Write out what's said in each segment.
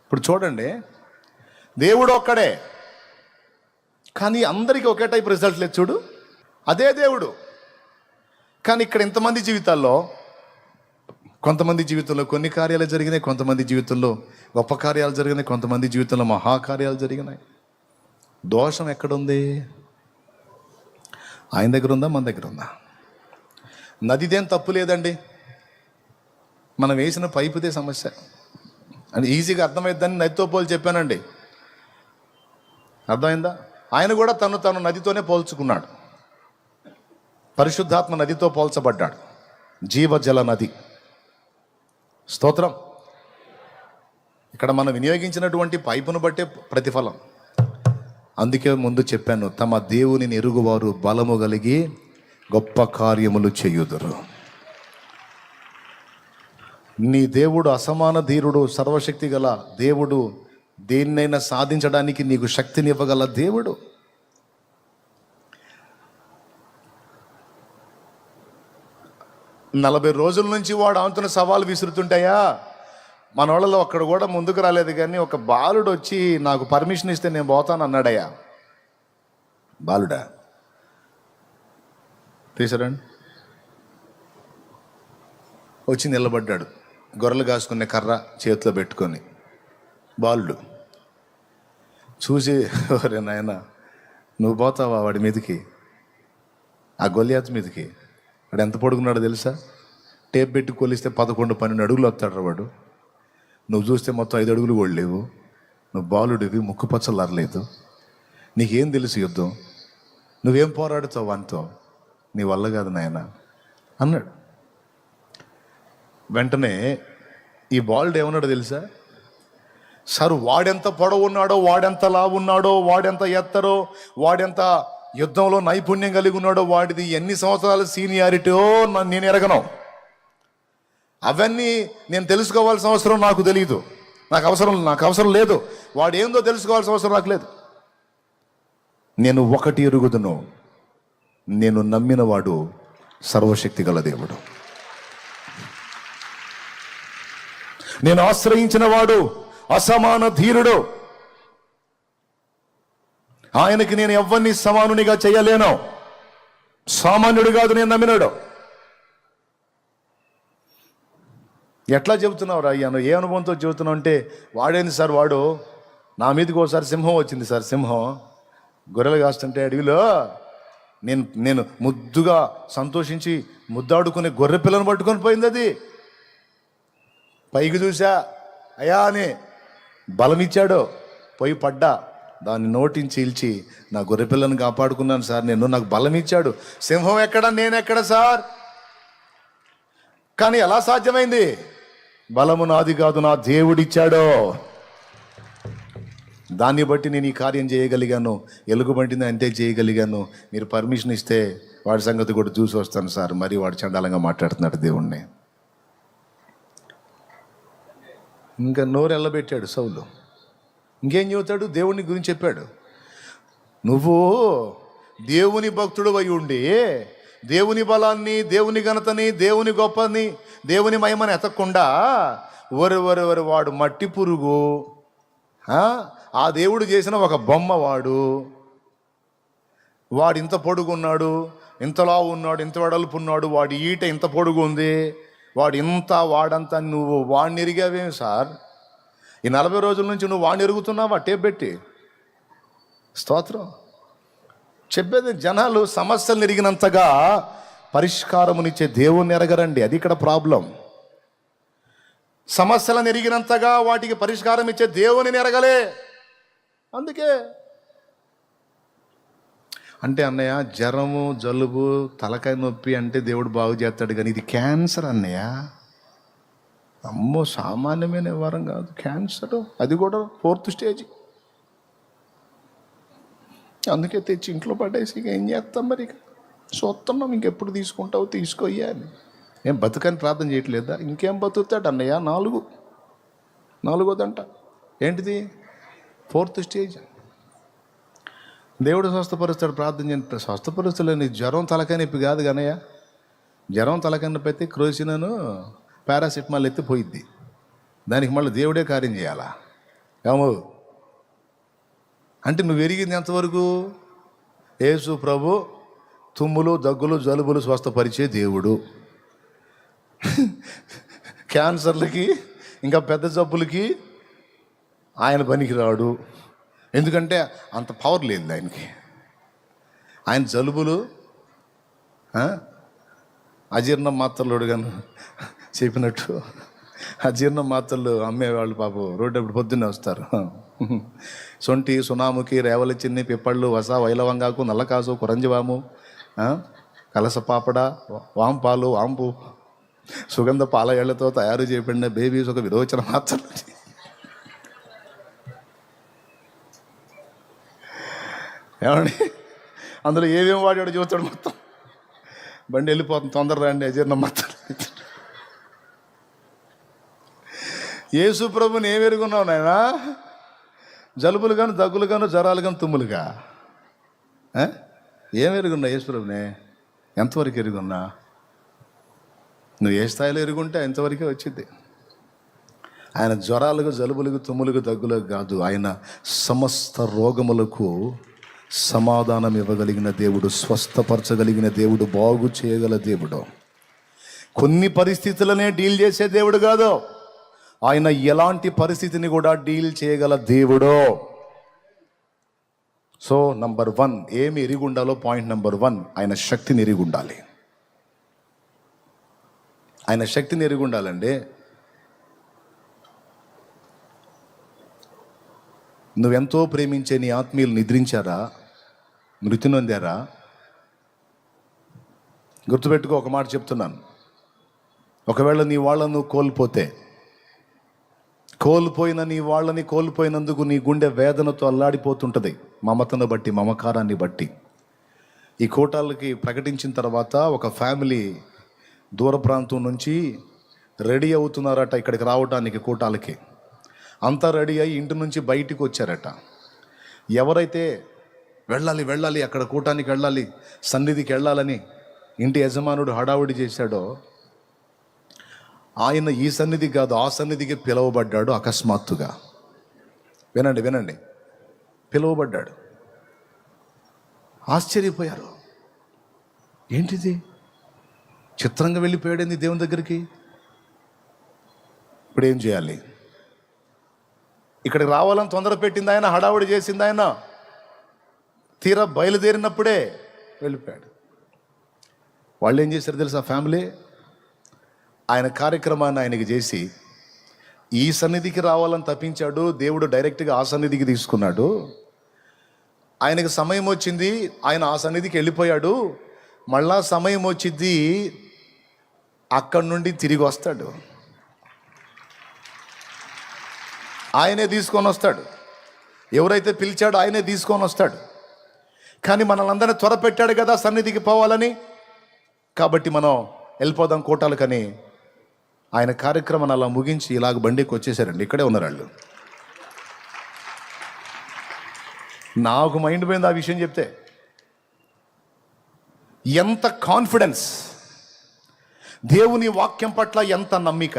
ఇప్పుడు చూడండి, దేవుడు ఒక్కడే, కానీ అందరికీ ఒకే టైప్ రిజల్ట్ లేదు. చూడు, అదే దేవుడు, కానీ ఇక్కడ ఇంతమంది జీవితాల్లో, కొంతమంది జీవితంలో కొన్ని కార్యాలు జరిగినాయి, కొంతమంది జీవితంలో గొప్ప కార్యాలు జరిగినాయి, కొంతమంది జీవితంలో మహాకార్యాలు జరిగినాయి. దోషం ఎక్కడుంది? ఆయన దగ్గర ఉందా, మన దగ్గర ఉందా? నదిదేం తప్పు లేదండి, మనం వేసిన పైపుదే సమస్య అని ఈజీగా అర్థమైద్దని నదితో పోల్చి చెప్పానండి. అర్థమైందా? ఆయన కూడా తను నదితోనే పోల్చుకున్నాడు. పరిశుద్ధాత్మ నదితో పోల్చబడ్డాడు, జీవజల నది. స్తోత్రం. ఇక్కడ మనం వినియోగించినటువంటి పైపును బట్టే ప్రతిఫలం. అందుకే ముందు చెప్పాను, తమ దేవునిని ఎరుగువారు బలము కలిగి గొప్ప కార్యములు చేయుదురు. నీ దేవుడు అసమాన ధీరుడు, సర్వశక్తి గల దేవుడు, దేన్నైనా సాధించడానికి నీకు శక్తిని ఇవ్వగల దేవుడు. నలభై రోజుల నుంచి వాడు ఆమెతో సవాలు విసురుతుంటాయా, మన వాళ్ళలో ఒక్కడ కూడా ముందుకు రాలేదు. కానీ ఒక బాలుడు వచ్చి నాకు పర్మిషన్ ఇస్తే నేను పోతాను అన్నాడయ్యా. బాలుడా తీసారండి, వచ్చి నిలబడ్డాడు, గొర్రెలు కాసుకునే కర్ర చేతిలో పెట్టుకొని. బాలుడు చూసి, ఒరే నాయన, నువ్వు పోతావా వాడి మీదకి, ఆ గొలియాత్ మీదకి? వాడు ఎంత పొడుగున్నాడో తెలుసా? టేప్ పెట్టి కొలిస్తే 11-12 అడుగులు వస్తాడు వాడు. నువ్వు చూస్తే మొత్తం 5 అడుగులు కూడా లేవు. నువ్వు బాలుడివి, ముక్కు పచ్చలు అరలేదు, నీకేం తెలుసు యుద్ధం? నువ్వేం పోరాడుతావు వానితో? నీ వల్ల కాదు నాయన అన్నాడు. వెంటనే ఈ బాలుడు ఏమన్నాడో తెలుసా? సార్, వాడెంత పొడవు ఉన్నాడో, వాడెంత లావు ఉన్నాడో, వాడెంత ఎత్తరో, వాడెంత యుద్ధంలో నైపుణ్యం కలిగి ఉన్నాడో, వాడిది ఎన్ని సంవత్సరాల సీనియారిటీయో నేను ఎరగను. అవన్నీ నేను తెలుసుకోవాల్సిన అవసరం నాకు తెలియదు, నాకు అవసరం లేదు. వాడు ఏందో తెలుసుకోవాల్సిన అవసరం నాకు లేదు. నేను ఒకటి ఎరుగుదును, నేను నమ్మిన వాడు సర్వశక్తి గల దేవుడు. నేను ఆశ్రయించిన వాడు అసమాన ధీరుడు. ఆయనకి నేను ఎవ్వరిని సమానునిగా చేయలేను. సామాన్యుడు కాదు నేను నమ్మినాడు. ఎట్లా చెబుతున్నావు రా అయ్యాను? ఏ అనుభవంతో చెబుతున్నావు అంటే, వాడేంది సార్, వాడు నా మీదకి ఒకసారి సింహం వచ్చింది సార్. సింహం గొర్రెలు కాస్తుంటే అడవిలో నేను ముద్దుగా సంతోషించి ముద్దాడుకునే గొర్రె పిల్లను పట్టుకొని పోయింది. అది పైకి చూసా, అయ్యా అని బలమిచ్చాడు. పోయి పడ్డా, దాన్ని నోటిని చీల్చి నా గొర్రె పిల్లను కాపాడుకున్నాను సార్ నేను. నాకు బలం ఇచ్చాడు. సింహం ఎక్కడ, నేనెక్కడ సార్? కానీ ఎలా సాధ్యమైంది? బలము నాది కాదు, నా దేవుడిచ్చాడో. దాన్ని బట్టి నేను ఈ కార్యం చేయగలిగాను. ఎలుగుబంటిని అంతే చేయగలిగాను. మీరు పర్మిషన్ ఇస్తే వాడి సంగతి కూడా చూసి వస్తాను సార్. మరి వాడు చండాలంగా మాట్లాడుతున్నాడు దేవుణ్ణి. ఇంకా నోరు ఎల్లబెట్టాడు సౌలు. ఇంకేం చెబుతాడు? దేవుని గురించి చెప్పాడు. నువ్వు దేవుని భక్తుడు అయి ఉండి దేవుని బలాన్ని, దేవుని ఘనతని, దేవుని గొప్పని, దేవుని మహిమని ఎతకుండా వరి వాడు మట్టి పురుగు, ఆ దేవుడు చేసిన ఒక బొమ్మ వాడు ఇంత పొడుగున్నాడు, ఇంతలా ఉన్నాడు, ఇంత వెడల్పు ఉన్నాడు, వాడి ఈట ఇంత పొడుగు ఉంది, వాడంతా నువ్వు వాడిని ఎరిగావేమి సార్? ఈ 40 రోజుల నుంచి నువ్వు వాడిని ఎరుగుతున్నావా టేప్ పెట్టి? స్తోత్రం. చెప్పేది, జనాలు సమస్యలు ఎరిగినంతగా పరిష్కారమునిచ్చే దేవుణ్ణి ఎరగరండి. అది ఇక్కడ ప్రాబ్లం. సమస్యలను ఎరిగినంతగా వాటికి పరిష్కారం ఇచ్చే దేవుని ఎరగలే. అందుకే అంటే అన్నయ్య, జ్వరము, జలుబు, తలకాయ నొప్పి అంటే దేవుడు బాగు చేస్తాడు, కానీ ఇది క్యాన్సర్ అన్నయ్య. అమ్మో, సామాన్యమైన వరం కాదు క్యాన్సర్. అది కూడా 4th స్టేజ్. అందుకే తెచ్చి ఇంట్లో పడేసి ఇక ఏం చేస్తాం మరి? ఇక చూస్తున్నాం, ఇంకెప్పుడు తీసుకుంటావు తీసుకోయ్యాలి. ఏం బతుకని ప్రార్థన చేయట్లేదా? ఇంకేం బతుకుతాడు అన్నయ్య? 4వ ఏంటిది? 4th stage. దేవుడు స్వస్థపరుస్తాడు, ప్రార్థన చేయండి. స్వస్థపరుస్తలేని జ్వరం తలకాయ నొప్పి కాదు కనయ్య. జ్వరం తలకాయ నొప్పి అయితే క్రోసినను పారాసిటమాల్ ఎత్తి పోయిద్ది. దానికి మళ్ళీ దేవుడే కార్యం చేయాలా? ఏమో అంటే నువ్వు ఎరిగింది ఎంతవరకు? యేసు ప్రభు తుమ్ములు, దగ్గులు, జలుబులు స్వస్థపరిచే దేవుడు. క్యాన్సర్లకి ఇంకా పెద్ద జబ్బులకి ఆయన పనికిరాడు. ఎందుకంటే అంత పవర్ లేదు ఆయనకి. ఆయన జలుబులు అజీర్ణ మాత్రలుడు కానీ చెప్పినట్టు అజీర్ణ మాత్రలు అమ్మేవాళ్ళు పాపం రోడ్డు అప్పుడు పొద్దున్నే వస్తారు. సొంటి, సునాముకి, రేవల చిన్ని, పిప్పళ్ళు, వస, వైలవంగాకు, నల్లకాసు, కురంజివాము, కలసపాపడ, వాంపాలు, వాంపు, సుగంధ పాల ఏళ్లతో తయారు చేయబడిన బేబీస్ ఒక విరోచన మాత్రలు. ఏమండి అందులో ఏమేమి వాడాడు చూస్తాడు మొత్తం. బండి వెళ్ళిపోతుంది, తొందర రండి అజీర్ణ మాత్రలు. యేసు ప్రభుని ఏం ఎరుగున్నావు నాయనా? జలుబులు కానీ, దగ్గులు కానీ, జ్వరాలు కానీ, తుమ్ములుగా ఏం ఎరుగున్నా యేసు ప్రభునే? ఎంతవరకు ఎరుగున్నా? నువ్వు ఏ స్థాయిలో ఎరుగుంటే ఎంతవరకే వచ్చింది. ఆయన జ్వరాలకు, జలుబులకు, తుమ్ములకు, దగ్గులకు కాదు, ఆయన సమస్త రోగములకు సమాధానం ఇవ్వగలిగిన దేవుడు, స్వస్థపరచగలిగిన దేవుడు, బాగు చేయగల దేవుడు. కొన్ని పరిస్థితులనే డీల్ చేసే దేవుడు కాదు, ఆయన ఎలాంటి పరిస్థితిని కూడా డీల్ చేయగల దేవుడు. సో నంబర్ 1 ఏమి ఎరిగి ఉండాలో? పాయింట్ నంబర్ 1, ఆయన శక్తిని ఎరిగి ఉండాలి. ఆయన శక్తిని ఎరిగి ఉండాలండి. నువ్వెంతో ప్రేమించే నీ ఆత్మీయులు నిద్రించారా? మృతి నొందారా? గుర్తుపెట్టుకో, ఒక మాట చెప్తున్నాను. ఒకవేళ నీ వాళ్ళను కోల్పోయిన నీ వాళ్ళని కోల్పోయినందుకు నీ గుండె వేదనతో అల్లాడిపోతుంటుంది, మమతను బట్టి, మమకారాన్ని బట్టి. ఈ కూటాలకి ప్రకటించిన తర్వాత ఒక ఫ్యామిలీ దూర ప్రాంతం నుంచి రెడీ అవుతున్నారట ఇక్కడికి రావడానికి కూటాలకి. అంతా రెడీ అయ్యి ఇంటి నుంచి బయటికి వచ్చారట. ఎవరైతే వెళ్ళాలి అక్కడ కూటానికి వెళ్ళాలి, సన్నిధికి వెళ్ళాలని ఇంటి యజమానుడు హడావుడి చేశాడో, ఆయన ఈ సన్నిధి కాదు ఆ సన్నిధికి పిలువబడ్డాడు అకస్మాత్తుగా. వినండి, పిలువబడ్డాడు. ఆశ్చర్యపోయారు. ఏంటిది, చిత్రంగా వెళ్ళిపోయాడేంది దేవుని దగ్గరికి? ఇప్పుడు ఏం చేయాలి? ఇక్కడికి రావాలని తొందర పెట్టింది ఆయన, హడావుడి చేసింది ఆయన. తీరా బయలుదేరినప్పుడే వెళ్ళిపోయాడు. వాళ్ళు ఏం చేశారు తెలుసా? ఫ్యామిలీ ఆయన కార్యక్రమాన్ని ఆయనకి చేసి ఈ సన్నిధికి రావాలని తప్పించాడు. దేవుడు డైరెక్ట్గా ఆ సన్నిధికి తీసుకున్నాడు. ఆయనకి సమయం వచ్చింది, ఆయన ఆ సన్నిధికి వెళ్ళిపోయాడు. మళ్ళా సమయం వచ్చింది, అక్కడి నుండి తిరిగి వస్తాడు. ఆయనే తీసుకొని వస్తాడు. ఎవరైతే పిలిచాడో ఆయనే తీసుకొని వస్తాడు. కానీ మనల్ని త్వర పెట్టాడు కదా సన్నిధికి పోవాలని, కాబట్టి మనం వెళ్ళిపోదాం కోటాలకని ఆయన కార్యక్రమాన్ని అలా ముగించి ఇలాగ బండికి వచ్చేసారండి. ఇక్కడే ఉన్నారు వాళ్ళు. నాకు మైండ్ పోయింది ఆ విషయం చెప్తే. ఎంత కాన్ఫిడెన్స్, దేవుని వాక్యం పట్ల ఎంత నమ్మిక.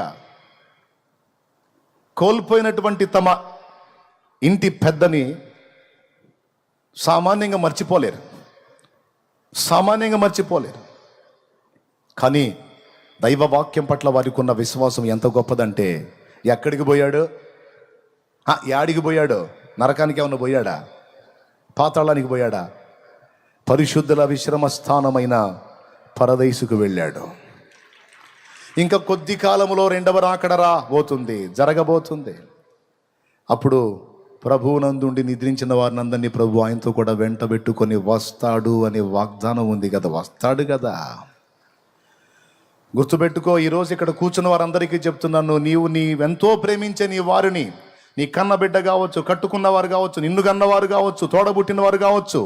కోల్పోయినటువంటి తమ ఇంటి పెద్దని సామాన్యంగా మర్చిపోలేరు. కానీ దైవ వాక్యం పట్ల వారికి ఉన్న విశ్వాసం ఎంత గొప్పదంటే, ఎక్కడికి పోయాడు? యాడికి పోయాడు? నరకానికి ఏమన్నా పోయాడా? పాతాళానికి పోయాడా? పరిశుద్ధుల విశ్రమ స్థానమైన పరదైసుకు వెళ్ళాడు. ఇంకా కొద్ది కాలంలో 2వ రాకడ జరగబోతుంది. అప్పుడు ప్రభువునందుండి నిద్రించిన వారినందరినీ ప్రభు ఆయనతో కూడా వెంటబెట్టుకొని వస్తాడు అనే వాగ్దానం ఉంది కదా. వస్తాడు కదా. గుర్తుపెట్టుకో, ఈరోజు ఇక్కడ కూర్చున్న వారందరికీ చెప్తున్నాను, నీవెంతో ప్రేమించే నీ వారిని, నీ కన్న బిడ్డ కావచ్చు, కట్టుకున్నవారు కావచ్చు, నిన్ను కన్నవారు కావచ్చు, తోడబుట్టినవారు కావచ్చు,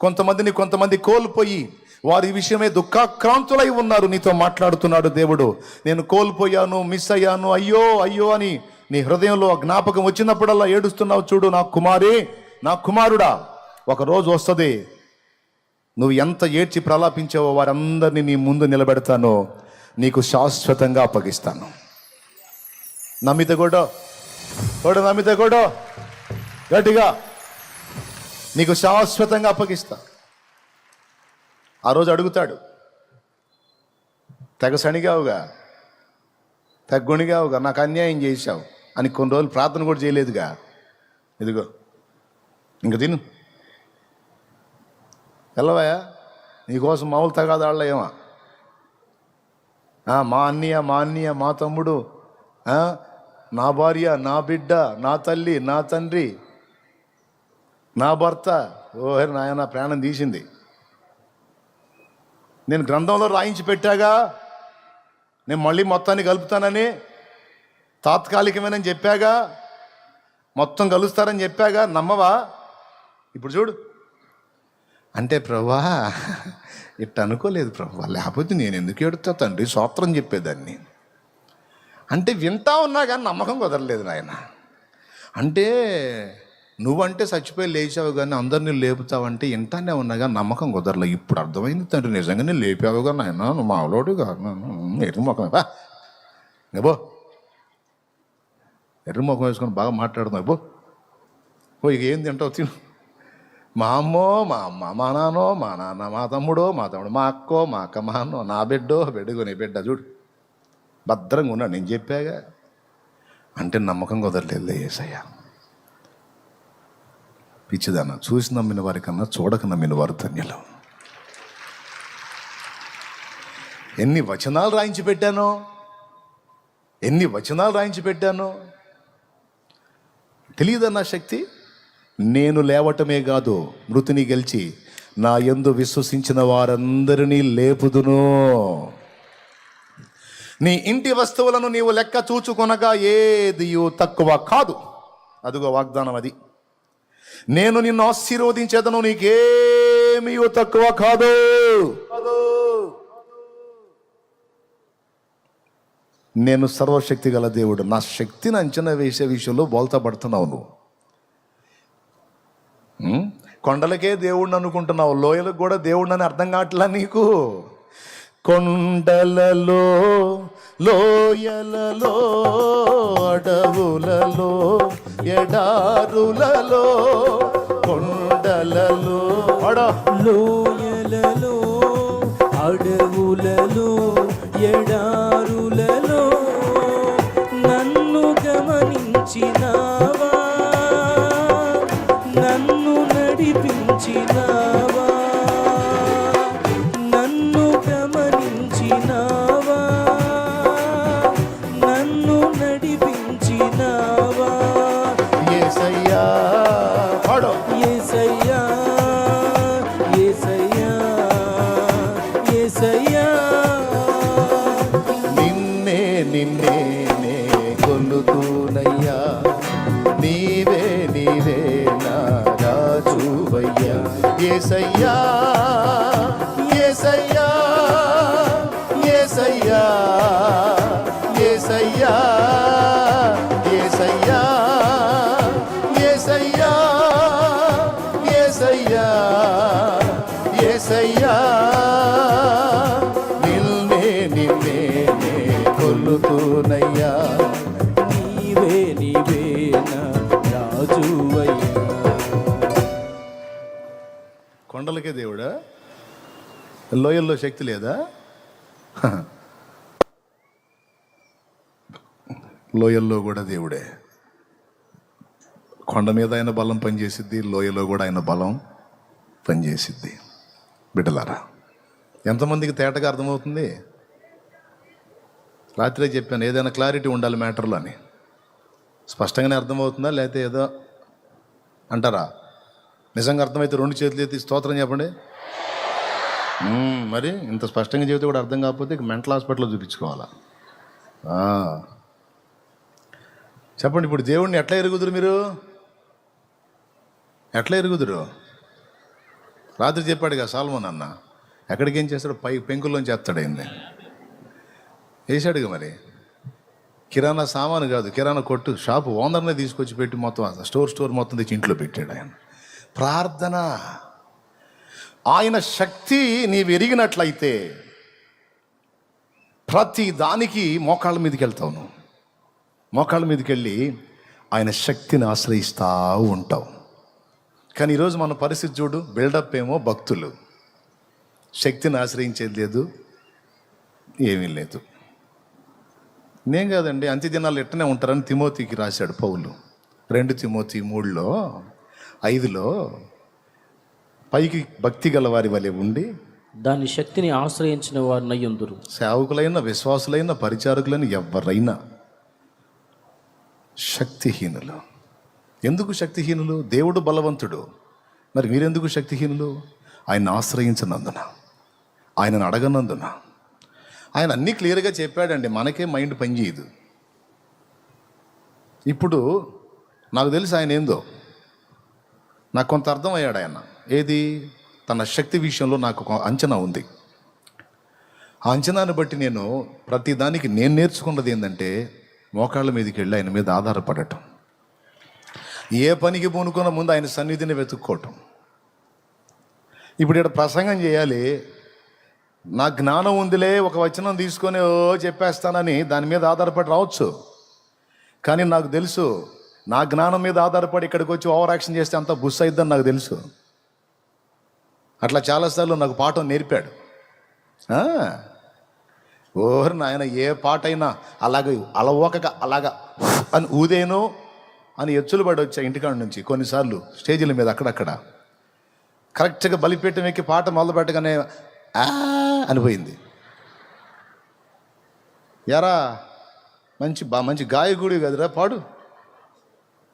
కొంతమంది కోల్పోయి వారి విషయమే దుఃఖాక్రాంతులై ఉన్నారు. నీతో మాట్లాడుతున్నాడు దేవుడు. నేను కోల్పోయాను, మిస్ అయ్యాను, అయ్యో అని నీ హృదయంలో జ్ఞాపకం వచ్చినప్పుడల్లా ఏడుస్తున్నావు చూడు. నా కుమారి, నా కుమారుడా, ఒక రోజు వస్తుంది, నువ్వు ఎంత ఏడ్చి ప్రలాపించావో వారందరినీ నీ ముందు నిలబెడతాను, నీకు శాశ్వతంగా అప్పగిస్తాను. నమ్మితే కూడా గట్టిగా నీకు శాశ్వతంగా అప్పగిస్తా. ఆ రోజు అడుగుతాడు, తెగ సణిగావుగా, తెగ గొణిగావుగా, నాకు అన్యాయం చేశావు అని కొన్ని రోజులు ప్రార్థన కూడా చేయలేదుగా. ఇదిగో ఇంక తిను, వెళ్ళవయా, నీకోసం మామూలు తగాదాళ్ళేమా, మా అన్నయ్య మా తమ్ముడు, నా భార్య, నా బిడ్డ, నా తల్లి, నా తండ్రి, నా భర్త, ఓహే నాయన ప్రాణం తీసింది. నేను గ్రంథంలో రాయించి పెట్టాగా, నేను మళ్ళీ మొత్తాన్ని కలుపుతానని, తాత్కాలికమేనని చెప్పాగా, మొత్తం కలుస్తారని చెప్పాగా, నమ్మవా? ఇప్పుడు చూడు అంటే, ప్రభా ఇట్ట అనుకోలేదు ప్రభా, లేకపోతే నేను ఎందుకు ఎడుతా తండ్రి, స్తోత్రం చెప్పేదాన్ని. అంటే వింటా ఉన్నా కానీ నమ్మకం కుదరలేదు నాయన. అంటే నువ్వంటే చచ్చిపోయి లేచావు కానీ అందరినీ లేపుతావంటే వింటానే ఉన్నా కానీ నమ్మకం కుదరలేదు. ఇప్పుడు అర్థమైంది తండ్రి, నిజంగా నేను లేపావుగా నాయన, నువ్వు మావలోడు కాదు, ఎర్రి ముఖం బో, ఎర్రి ముఖం వేసుకొని బాగా మాట్లాడుతున్నావు బో ఇక ఏం తింటావు తిను. మా అమ్మో, మా అమ్మ, మా నాన్నో, మా నాన్న, మా తమ్ముడో, మా అక్కో, మా అక్క, మా అన్నో, నా బిడ్డో, బిడ్డగో నీ బిడ్డ చూడు భద్రంగా ఉన్నాడు, నేను చెప్పాగా. అంటే నమ్మకం కుదరలేదు యేసయ్య. పిచ్చిదన్న, చూసి నమ్మిన వారి కన్నా చూడక నమ్మిన వారు ధన్యులు. ఎన్ని వచనాలు రాయించి పెట్టాను, తెలియదన్న శక్తి. నేను లేవటమే కాదు, మృతిని గెలిచి నా యందు విశ్వసించిన వారందరినీ లేపుదును. నీ ఇంటి వస్తువులను నీవు లెక్క చూచుకొనగా ఏదియు తక్కువ కాదు. అదిగో వాగ్దానం అది. నేను నిన్ను ఆశీర్వదించేదను, నీకేమీ తక్కువ కాదు. నేను సర్వశక్తి గల దేవుడు. నా శక్తిని అంచనా వేసే విషయంలో బోల్తా పడుతున్నావు నువ్వు. కొండలకే దేవుడిని అనుకుంటున్నావు, లోయలకు కూడా దేవుడిని అని అర్థం కావట్లా నీకు. కొండలలో, లోయలలో, అడవులలో, ఎడారులలో, కొండలలో, లోయలలో, అడవులలో, ఎడారులలో నన్ను గమనించినావా, నన్ను నడిపించినావా, నన్ను గమనించినావా, నన్ను నడిపించినావా. యేసయ్యా పాడు, యేసయ్యా, యేసయ్యా, యేసయ్యా. నిన్నే నే కొలుతూనయ్యా, నీవే నా రాజువయ్యా. యేసయ్యా, యేసయ్యా, యేసయ్యా, యేసయ్యా, యేసయ్యా, యేసయ్యా, యేసయ్యా, యేసయ్యా. నిన్నే కొలుతూనయ్యా, నీవే నా రాజువయ్యా. కొండలకే దేవుడా, లోయల్లో శక్తి లేదా? లోయల్లో కూడా దేవుడే. కొండ మీద ఆయన బలం పనిచేసిద్ది, లోయలో కూడా ఆయన బలం పనిచేసిద్ది. బిడ్డలారా, ఎంతమందికి తేటగా అర్థమవుతుంది? రాత్రే చెప్పాను, ఏదైనా క్లారిటీ ఉండాలి మ్యాటర్లో అని. స్పష్టంగానే అర్థమవుతుందా లేకపోతే ఏదో అంటారా? నిజంగా అర్థమైతే రెండు చేతులు ఎత్తి స్తోత్రం చెప్పండి. మరి ఇంత స్పష్టంగా చెబితే కూడా అర్థం కాకపోతే ఇక మెంటల్ హాస్పిటల్లో చూపించుకోవాలా? చెప్పండి, ఇప్పుడు దేవుడిని ఎట్లా ఎరుగుదురు మీరు? ఎట్లా ఎరుగుదురు? రాత్రి చెప్పాడుగా సాల్మోన్ అన్న, ఎక్కడికి ఏం చేస్తాడు? పెంకుల్లోంచి చేస్తాడైంది వేసాడుగా. మరి కిరాణా సామాను కాదు, కిరాణా కొట్టు షాపు ఓనర్నే తీసుకొచ్చి పెట్టి మొత్తం స్టోర్ మొత్తం తెచ్చి ఇంట్లో పెట్టాడు ఆయన. ప్రార్థన, ఆయన శక్తి నీవు ఎరిగినట్లయితే ప్రతి దానికి మోకాళ్ళ మీదకి వెళ్తావు. నువ్వు మోకాళ్ళ మీదకి వెళ్ళి ఆయన శక్తిని ఆశ్రయిస్తూ ఉంటావు. కానీ ఈరోజు మన పరిస్థితి చూడు, బిల్డప్ ఏమో భక్తులు, శక్తిని ఆశ్రయించేది లేదు, ఏమీ లేదు. నేను కాదండి, అంత్య దినాలు ఎట్టనే ఉంటారని తిమోతికి రాశాడు పౌలు. 2 తిమోతి 3:5 పైకి భక్తి గల వారి వలె ఉండి దాని శక్తిని ఆశ్రయించిన వారు నయ్యుందురు. సేవకులైన, విశ్వాసులైన, పరిచారకులైన ఎవరైనా శక్తిహీనులు. ఎందుకు శక్తిహీనులు? దేవుడు బలవంతుడు, మరి మీరెందుకు శక్తిహీనులు? ఆయన ఆశ్రయించినందున, ఆయనను అడగనందున. ఆయన అన్నీ క్లియర్గా చెప్పాడండి, మనకే మైండ్ పనిచేయదు. ఇప్పుడు నాకు తెలిసి ఆయన ఏందో నాకు కొంత అర్థమయ్యాడు. ఆయన ఏది, తన శక్తి విషయంలో నాకు ఒక అంచనా ఉంది. ఆ అంచనాన్ని బట్టి నేను ప్రతిదానికి నేను నేర్చుకున్నది ఏంటంటే, మోకాళ్ళ మీదకి వెళ్ళి ఆయన మీద ఆధారపడటం, ఏ పనికి పూనుకున్న ముందు ఆయన సన్నిధిని వెతుక్కోవటం. ఇప్పుడు ఇక్కడ ప్రసంగం చేయాలి, నా జ్ఞానం ఉందిలే, ఒక వచనం తీసుకొని చెప్పేస్తానని దాని మీద ఆధారపడి రావచ్చు. కానీ నాకు తెలుసు, నా జ్ఞానం మీద ఆధారపడి ఇక్కడికి వచ్చి ఓవర్ యాక్షన్ చేస్తే అంత బుస్ అయిద్దని నాకు తెలుసు. అట్లా చాలాసార్లు నాకు పాఠం నేర్పాడు. ఓరు నాయన, ఏ పాట అయినా అలాగే అలవోకగా అలాగా అని ఊదేను అని ఎచ్చులు పడి వచ్చా ఇంటికాడ నుంచి. కొన్నిసార్లు స్టేజీల మీద అక్కడక్కడ కరెక్ట్గా బలిపీఠం ఎక్కి పాట మొదలు పెట్టగానే అనిపోయింది. యారా మంచి గాయకుడి కదరా, పాడు.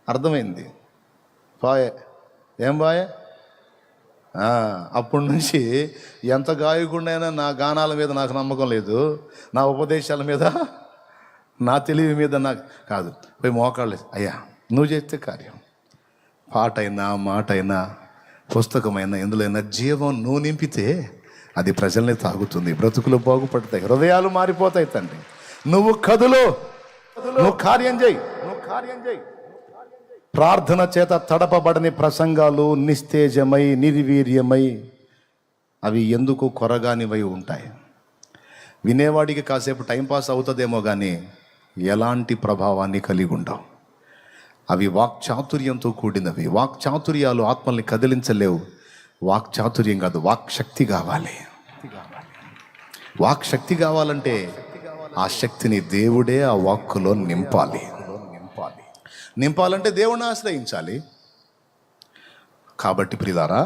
అర్థమైంది, పాయే. ఏం బాయే? అప్పటి నుంచి ఎంత గాయకుడినైనా నా గానాల మీద నాకు నమ్మకం లేదు, నా ఉపదేశాల మీద, నా తెలివి మీద నాకు కాదు. పోయి మోకాళ్ళు, అయ్యా నువ్వు చేస్తే కార్యం. పాట అయినా, మాట అయినా, పుస్తకమైనా, ఎందులోనైనా జీవం నువ్వు నింపితే అది ప్రజల్ని తాగుతుంది, బ్రతుకులు బాగుపడతాయి, హృదయాలు మారిపోతాయి. తండ్రి నువ్వు కదులు, నువ్వు కార్యం చేయి. ప్రార్థన చేత తడపబడని ప్రసంగాలు నిస్తేజమై, నిర్వీర్యమై, అవి ఎందుకు కొరగానివై ఉంటాయి. వినేవాడికి కాసేపు టైంపాస్ అవుతుందేమో కానీ ఎలాంటి ప్రభావాన్ని కలిగి ఉండవు. అవి వాక్చాతుర్యంతో కూడినవి. వాక్చాతుర్యాలు ఆత్మల్ని కదిలించలేవు. వాక్చాతుర్యం కాదు, వాక్శక్తి కావాలి. వాక్శక్తి కావాలంటే ఆ శక్తిని దేవుడే ఆ వాక్కులో నింపాలంటే దేవుణ్ణి ఆశ్రయించాలి. కాబట్టి ప్రియులారా,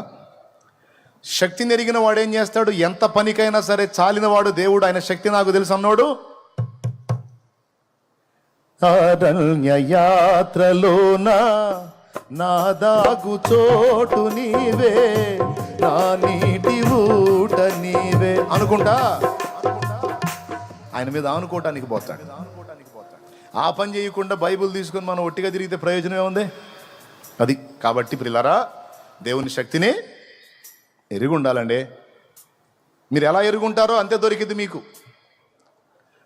శక్తిని ఎరిగిన వాడు ఏం చేస్తాడు? ఎంత పనికైనా సరే చాలినవాడు దేవుడు. ఆయన శక్తి నాకు తెలుసు అన్నాడు. అరణ్య యాత్రలోన నా దాగు చోటు నీవే, నా నీటి ఊట నీవే అనుకుంటా ఆయన మీద ఆనుకోవటానికి పోతాడు. ఆ పని చేయకుండా బైబిల్ తీసుకొని మనం ఒట్టిగా తిరిగితే ప్రయోజనమే ఉంది. అది కాబట్టి ప్రియులారా, దేవుని శక్తిని ఎరిగి ఉండాలండి. మీరు ఎలా ఎరుగుంటారో అంతే దొరికింది మీకు.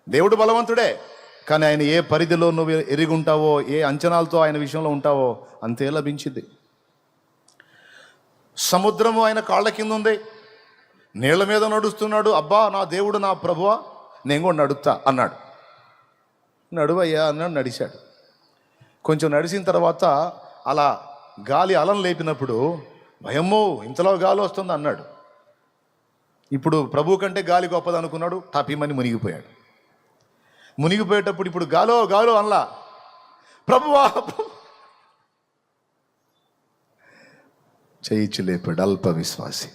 దేవుడు బలవంతుడే, కానీ ఆయన ఏ పరిధిలో నువ్వు ఎరిగి ఉంటావో, ఏ అంచనాలతో ఆయన విషయంలో ఉంటావో అంతే లభించింది. సముద్రము ఆయన కాళ్ళ కింద ఉంది, నీళ్ల మీద నడుస్తున్నాడు. అబ్బా నా దేవుడు, నా ప్రభువా, నేను కూడా నడుస్తా అన్నాడు. నడువయ్యా అన్నాడు, నడిచాడు. కొంచెం నడిచిన తర్వాత అలా గాలి అలం లేపినప్పుడు భయమ్మో ఇంతలో గాలి వస్తుంది అన్నాడు. ఇప్పుడు ప్రభు కంటే గాలి గొప్పది అనుకున్నాడు, టాపీమని మునిగిపోయాడు. మునిగిపోయేటప్పుడు ఇప్పుడు గాలో అనలా, ప్రభువా చేయిచ్చి లేపాడు. అల్ప విశ్వాసి,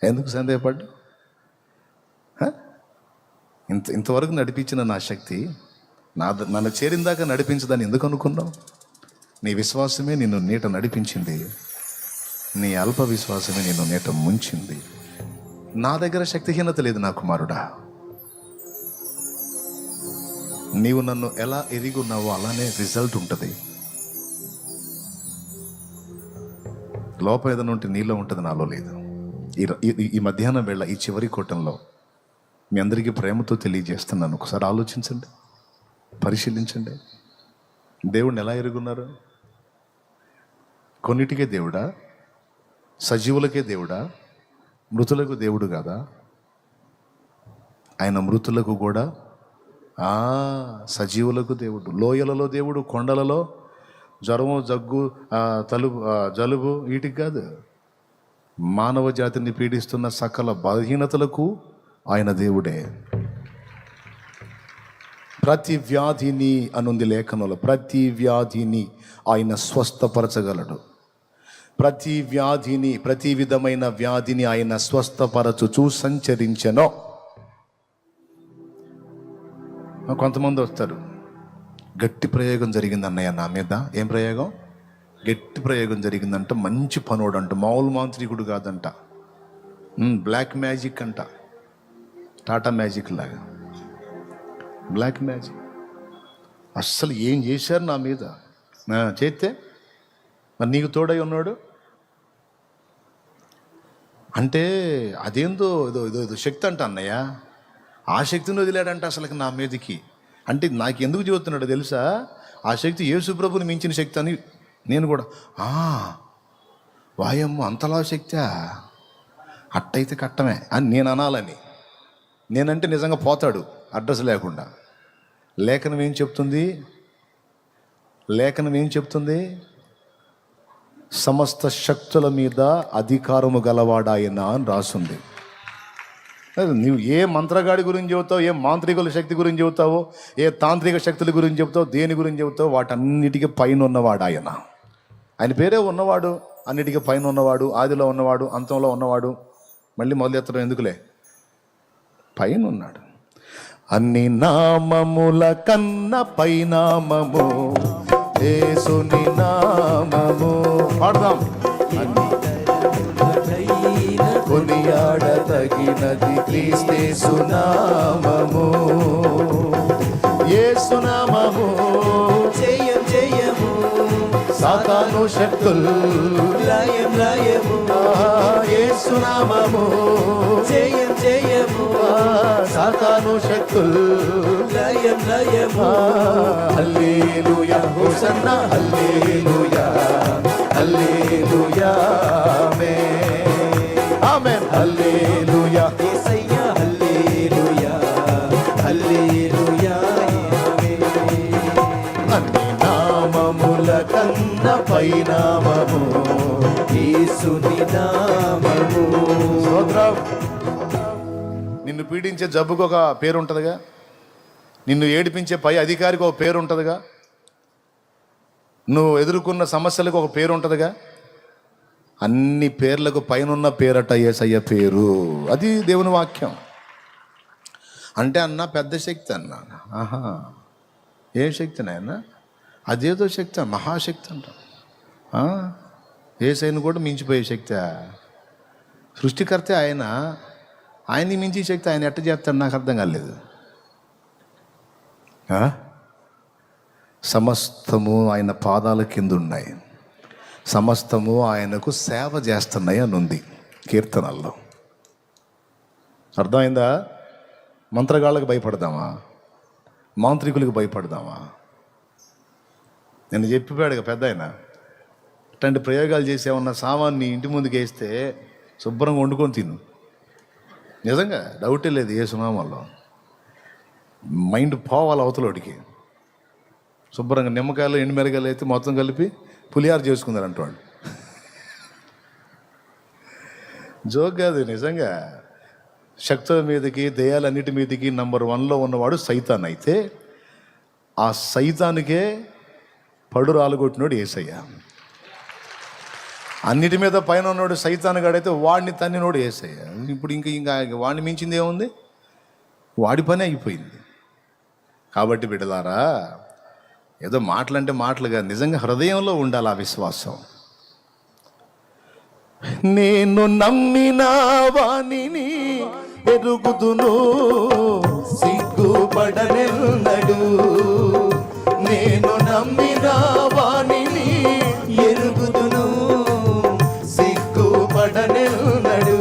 ఎందుకు సందేహపడ్డు? ఇంతవరకు నడిపించిన నా శక్తి నన్ను చేరిన దాకా నడిపించదని ఎందుకు అనుకున్నావు? నీ విశ్వాసమే నిన్ను నీట నడిపించింది, నీ అల్ప విశ్వాసమే నిన్ను నీట ముంచింది. నా దగ్గర శక్తిహీనత లేదు నా కుమారుడా. నీవు నన్ను ఎలా ఎరిగి ఉన్నావో అలానే రిజల్ట్ ఉంటుంది. లోపం ఏదైనా ఉంటే నీలో ఉంటుంది, నాలో లేదు. ఈ మధ్యాహ్నం వేళ ఈ చివరి కూటంలో మీ అందరికీ ప్రేమతో తెలియజేస్తున్నాను. ఒకసారి ఆలోచించండి, పరిశీలించండి. దేవుణ్ణి ఎలా ఎరుగున్నారు? కొన్నిటికే దేవుడా? సజీవులకే దేవుడా? మృతులకు దేవుడు కాదా? ఆయన మృతులకు కూడా, సజీవులకు దేవుడు. లోయలలో దేవుడు, కొండలలో జ్వరము, జగ్గు, జలుబు వీటికి కాదు. మానవ జాతిని పీడిస్తున్న సకల బలహీనతలకు ఆయన దేవుడే. ప్రతి వ్యాధిని అనుంది లేఖనంలో, ప్రతి వ్యాధిని ఆయన స్వస్థపరచగలడు. ప్రతి వ్యాధిని, ప్రతి విధమైన వ్యాధిని ఆయన స్వస్థపరచుచూ సంచరించెను. కొంతమంది వస్తారు, గట్టి ప్రయోగం జరిగింది అన్నయ్య నా మీద. ఏం ప్రయోగం? గట్టి ప్రయోగం జరిగిందంట. మంచి పనోడు అంట, మామూలు మాంత్రికుడు కాదంట, బ్లాక్ మ్యాజిక్ అంట, టాటా మ్యాజిక్ లాగా బ్లాక్ మ్యాజిక్. అస్సలు ఏం చేశారు నా మీద? చేస్తే మరి నీకు తోడై ఉన్నాడు అంటే అదేందో ఏదో ఏదో ఏదో శక్తి అంట అన్నయ్య. ఆ శక్తిని వదిలాడంట అసలు నా మీదకి. అంటే నాకు ఎందుకు చెబుతున్నాడు తెలుసా? ఆ శక్తి యేసుప్రభుని మించిన శక్తి అని నేను కూడా వాయమ్మ అంతలా శక్తా, అట్టయితే కట్టమే అని నేను అనాలని. నేనంటే నిజంగా పోతాడు అడ్రస్ లేకుండా. లేఖనం ఏం చెప్తుంది? లేఖనం ఏం చెప్తుంది? సమస్త శక్తుల మీద అధికారము గలవాడాయన అని రాసుంది. నువ్వు ఏ మంత్రగాడి గురించి చెబుతావు, ఏ మాంత్రికుల శక్తి గురించి చెబుతావో, ఏ తాంత్రిక శక్తుల గురించి చెబుతావు, దేని గురించి చెబుతావు, వాటన్నిటికీ పైన ఉన్నవాడు ఆయన. ఆయన పేరే ఉన్నవాడు, అన్నిటికీ పైన ఉన్నవాడు, ఆదిలో ఉన్నవాడు, అంతంలో ఉన్నవాడు. మళ్ళీ మొదలెత్తడం ఎందుకులే, పైన ఉన్నాడు. అన్ని నామముల కన్న పైనామము యేసుని నామము. పాడదాం. కొనియాడతగినది క్రీస్తేసు నామము. యేసు నామము జయం జయము, సాతాను శక్తులు లయం లయము. యేసు నామము జయం జయము, సాతాను శక్తులు లయం లయము. హల్లెలూయా హోసన్నా హల్లెలూయా హల్లెలూయా ఆమేన్ హల్లెలూయా యేసయ్యా హల్లెలూయా హల్లెలూయా. అన్ని నామముల కన్న పైనామము యేసుని నామము. స్తోత్రం. నిన్ను పీడించే జబ్బుకు ఒక పేరు ఉంటుందిగా, నిన్ను ఏడిపించే పై అధికారికి ఒక పేరు ఉంటుందిగా, నువ్వు ఎదుర్కొన్న సమస్యలకు ఒక పేరు ఉంటుందిగా. అన్ని పేర్లకు పైనున్న పేరట యేసయ్య పేరు. అది దేవుని వాక్యం. అంటే అన్న పెద్ద శక్తి అన్నా. ఏం శక్తి నాయన? అదేదో శక్తి, మహాశక్తి అంట. యేసయ్యను కూడా మించిపోయే శక్తి. సృష్టికర్తే ఆయన, ఆయన్ని మించి శక్తి ఆయన ఎట్ట చేస్తాడు నాకు అర్థం కాలేదు. సమస్తము ఆయన పాదాల కింద ఉన్నాయి, సమస్తము ఆయనకు సేవ చేస్తున్నాయి అని ఉంది కీర్తనల్లో. అర్థమైందా? మంత్రగాళ్ళకి భయపడదామా? మాంత్రికులకు భయపడదామా? నేను చెప్పిపోయాడు పెద్ద ఆయన, ఇట్లాంటి ప్రయోగాలు చేసేమన్న సామాన్ని ఇంటి ముందుకు వేస్తే శుభ్రంగా వండుకొని తిను. నిజంగా డౌటే లేదు. ఏ సునామాల్లో మైండ్ పోవాలి అవతలోడికి. శుభ్రంగా నిమ్మకాయలు ఎండుమిరకాయలు అయితే మొత్తం కలిపి పులిహార చేసుకుందారంట వాళ్ళు. జోక్ కాదు, నిజంగా. శక్తుల మీదకి, దెయ్యాలన్నిటి మీదకి నంబర్ 1లో ఉన్నవాడు సైతాన్. అయితే ఆ సైతానికే పడు రాలుగొట్టినోడు యేసయ్య. అన్నిటి మీద పైన ఉన్నాడు సైతాన్ గాడైతే వాడిని తన్నినోడు యేసయ్య. ఇప్పుడు ఇంకా వాడిని మించింది ఏముంది? వాడి పని అయిపోయింది. కాబట్టి బిడ్డలారా, ఏదో మాటలంటే మాటలుగా, నిజంగా హృదయంలో ఉండాలి ఆ విశ్వాసం. నేను నమ్మిన వానిని ఎరుగుదును, సిగ్గుపడనెన్నడు. నేను నమ్మిన వానిని ఎరుగుదును, సిగ్గుపడనెన్నడు,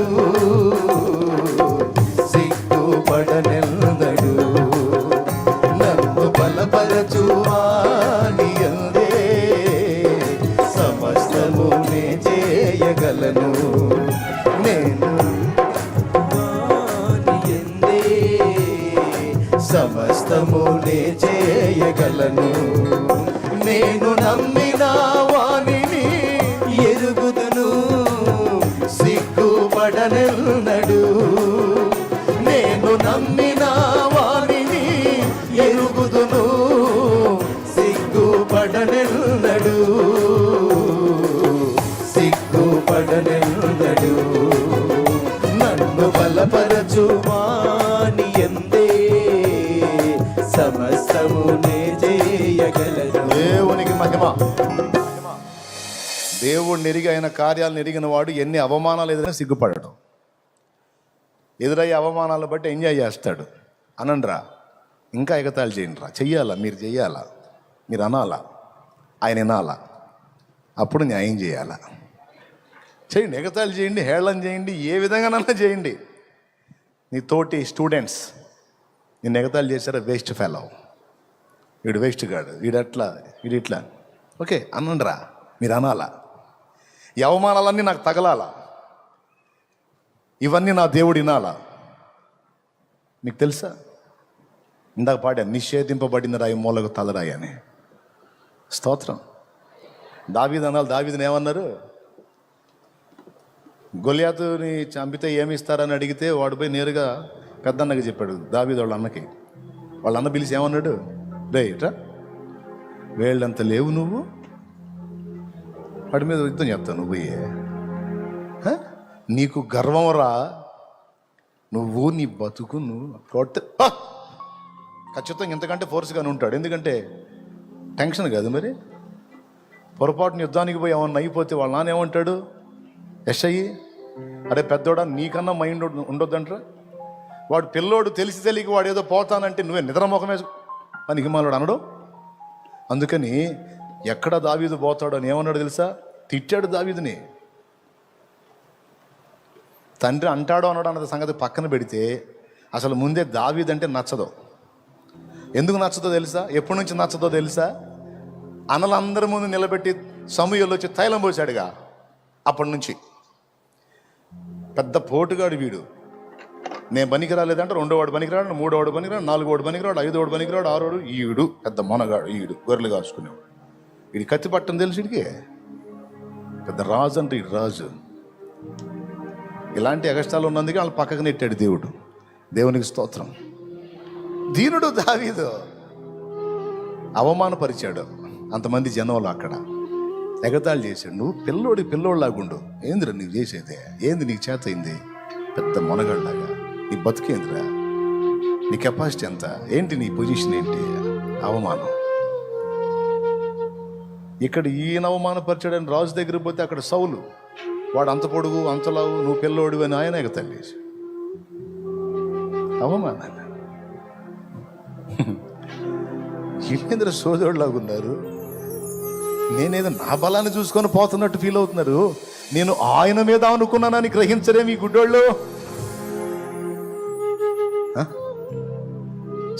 సిగ్గుపడనెన్నడు. నన్ను బలపరచువానియందే సమస్తము నే చేయగలను. నేను వానియందే సమస్తము నే చేయగలను. నేను నమ్మిన వానిని ఎరుగుదును, సిగ్గుపడనెన్నడు. నేను నమ్మిన వానిని ఎరుగుదును, సిగ్గుపడనెన్నడు, సిగ్గుపడనెన్నడు. నన్ను బలపరచు వాని యందే సమస్తమునే చేయగలరు. దేవునికి మహిమ. దేవుడిని ఎరిగి ఆయన కార్యాలను ఎరిగిన వాడు ఎన్ని అవమానాలు ఎదురైనా సిగ్గుపడడం. ఎదురయ్యే అవమానాలను బట్టి ఎంజాయ్ చేస్తాడు. అనండ్రా, ఇంకా ఎగతాళి చేయండి రా, చెయ్యాలా, మీరు చెయ్యాలా, మీరు అనాలా, ఆయన వినాలా, అప్పుడు న్యాయం చేయాలా. చేయండి, ఎగతాళి చేయండి, హేళన చేయండి, ఏ విధంగానైనా చేయండి. నీ తోటి స్టూడెంట్స్ నిన్ను ఎగతాళి చేశారా, వేస్ట్ ఫెలో, వీడు వేస్ట్ గాడు, వీడట్లా, వీడిట్లా, ఓకే అనండ్రా, మీరు అనాలా. ఈ అవమానాలన్నీ నాకు తగలాలా, ఇవన్నీ నా దేవుడు వినాలా. మీకు తెలుసా, ఇందాక పాడా, నిషేధింపబడిన రాయి మూలకు తలరాయి అని. స్తోత్రం. దావీదు అనాలి. దావీదుని ఏమన్నారు? గొలియాతుని చంపితే ఏమి ఇస్తారని అడిగితే వాడు పోయి నేరుగా పెద్దన్నకి చెప్పాడు. దావీదు వాళ్ళ అన్నకి, వాళ్ళ అన్న పిలిచి ఏమన్నాడు? రే ఇట్రా, వేళ్ళంత లేవు నువ్వు, వాడి మీద యుద్ధం చెప్తావు నువ్వు, నీకు గర్వం రా, నువ్వు నీ బతుకు నువ్వు కొట్టు. ఖచ్చితంగా ఇంతకంటే ఫోర్స్గానే ఉంటాడు. ఎందుకంటే టెన్షన్ కాదు మరి. పొరపాటున యుద్ధానికి పోయి ఏమన్నా అయిపోతే వాళ్ళ నాన్న ఏమంటాడు? ఎస్ఐ, అరే పెద్దోడా, నీకన్నా మైండ్ ఉండొద్దంటారా? వాడు పిల్లోడు తెలిసి తెలియక వాడు ఏదో పోతానంటే నువ్వే నిద్రముఖమే పనికి మాలోడు అనడు. అందుకని ఎక్కడ దావీదు పోతాడు అని ఏమన్నాడు తెలుసా? తిట్టాడు దావీదుని. తండ్రి అంటాడో అన్నాడు అన్నది సంగతి పక్కన పెడితే అసలు ముందే దావీదు అంటే నచ్చదు. ఎందుకు నచ్చదో తెలుసా? ఎప్పటి నుంచి నచ్చదో తెలుసా? అన్నలందరి ముందు నిలబెట్టి సమూయేలు వచ్చి తైలం పోసాడుగా, అప్పటి నుంచి పెద్ద పోటుగాడు వీడు. నేను పనికి రాలేదంటే 2వ వాడు పనికిరాడు, 3వ వాడు పనికిరాడు, 4వ వాడు పనికిరాడు, 5వ వాడు పనికిరాడు, 6వ వాడు. ఈడు పెద్ద మొనగాడు, ఈడు గొర్రెలు కాసుకునేవాడు. వీడి కత్తి పట్టం తెలుసు వీడికి. పెద్ద రాజు అంటే ఈ రాజు. ఇలాంటి అగస్టాలు ఉన్నందుకే వాళ్ళు పక్కకు నెట్టాడు దేవుడు. దేవునికి స్తోత్రం. దీనుడు దావీదు అవమానపరిచాడు అంతమంది జనంలో. అక్కడ ఎగతాళి చేశాడు. నువ్వు పిల్లోడిలాగుండు, ఏందిరా నీకు చేసేదే, ఏంది నీకు చేత అయింది, పెద్ద మొనగాళ్ళలాగా, నీ బతికేందిరా, నీ కెపాసిటీ ఎంత, ఏంటి నీ పొజిషన్ ఏంటి? అవమానం. ఇక్కడ ఈయన అవమానపరిచాడని రాజు దగ్గర పోతే అక్కడ సౌలు, వాడు అంత పొడుగు అంతలావు, నువ్వు పిల్లోడు అని ఆయన ఎగతాళి చేశాడు. అవమానాలు. వీళ్ళేంద్ర సోదరులాగా ఉన్నారు. నేనేదో నా బలాన్ని చూసుకొని పోతున్నట్టు ఫీల్ అవుతున్నారు. నేను ఆయన మీద అనుకున్నానని గ్రహించరే మీ గుడ్డోళ్ళు.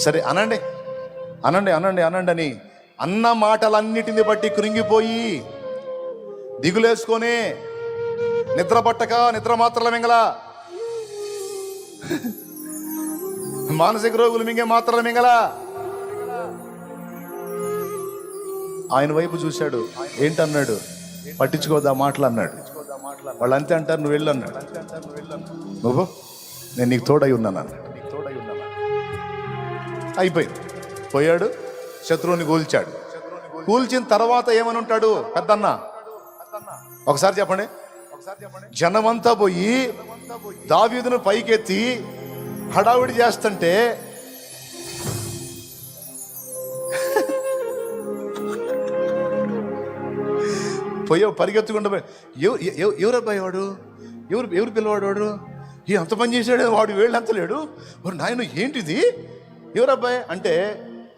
సరే అనండి అనండి అనండి అనండి అని అన్న మాటలన్నిటిని బట్టి కృంగిపోయి దిగులేసుకొని నిద్ర పట్టక నిద్ర మాత్రల మింగల, మానసిక రోగులు మింగే మాత్రల మింగల. ఆయన వైపు చూశాడు. ఏంటన్నాడు? పట్టించుకోదా మాటలు అన్నాడు. వాళ్ళు అంతే అంటారు, నువ్వు వెళ్ళు అన్నాడు. నువ్వు నేను నీకు తోడై ఉన్నాను అన్నాడు. అయిపోయింది. పోయాడు, శత్రువుని కూల్చాడు. కూల్చిన తర్వాత ఏమని ఉంటాడు పెద్దన్న? ఒకసారి చెప్పండి. జనమంతా పోయి దావీదును పైకెత్తి హడావిడి చేస్తుంటే పోయావు పరిగెత్తుకుంటూ పోయి, ఎవరు అబ్బాయి వాడు, ఎవరు పిల్లవాడు వాడు, అంత పని చేశాడు వాడు, వేళ్ళు అంత లేడు, నాయన ఏంటిది, ఎవరు అబ్బాయి అంటే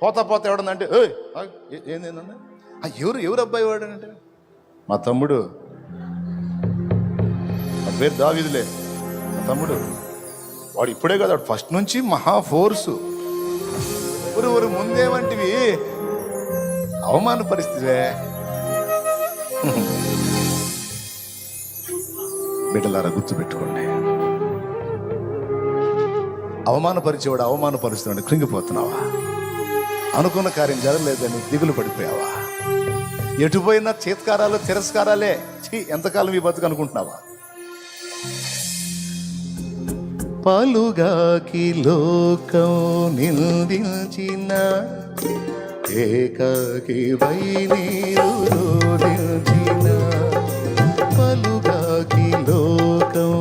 పోతా ఎవడనంటే ఏందేందన్నా ఎవరు అబ్బాయి వాడు అంటే మా తమ్ముడు, ఆ పేరు దావీదులే, మా తమ్ముడు, వాడు ఇప్పుడే కదా, వాడు ఫస్ట్ నుంచి మహా ఫోర్సు. ఊరు ముందేమంటివి అవమాన పరిస్థితే. బిడ్డలారా గుర్తుపెట్టుకోండి, అవమానపరిచేవాడు అవమానపరుస్తున్నాడు, కృంగిపోతున్నావా? అనుకున్న కార్యం జరగలేదని దిగులు పడిపోయావా? ఎటు పోయినా చేత్కారాలు తిరస్కారాలే. ఎంతకాలం ఈ బతుకు అనుకుంటున్నావా? పలుగాకి లోకం నిందించిన ఏకాకి వై నీరు రోధించిన, పలుగాకి లోకం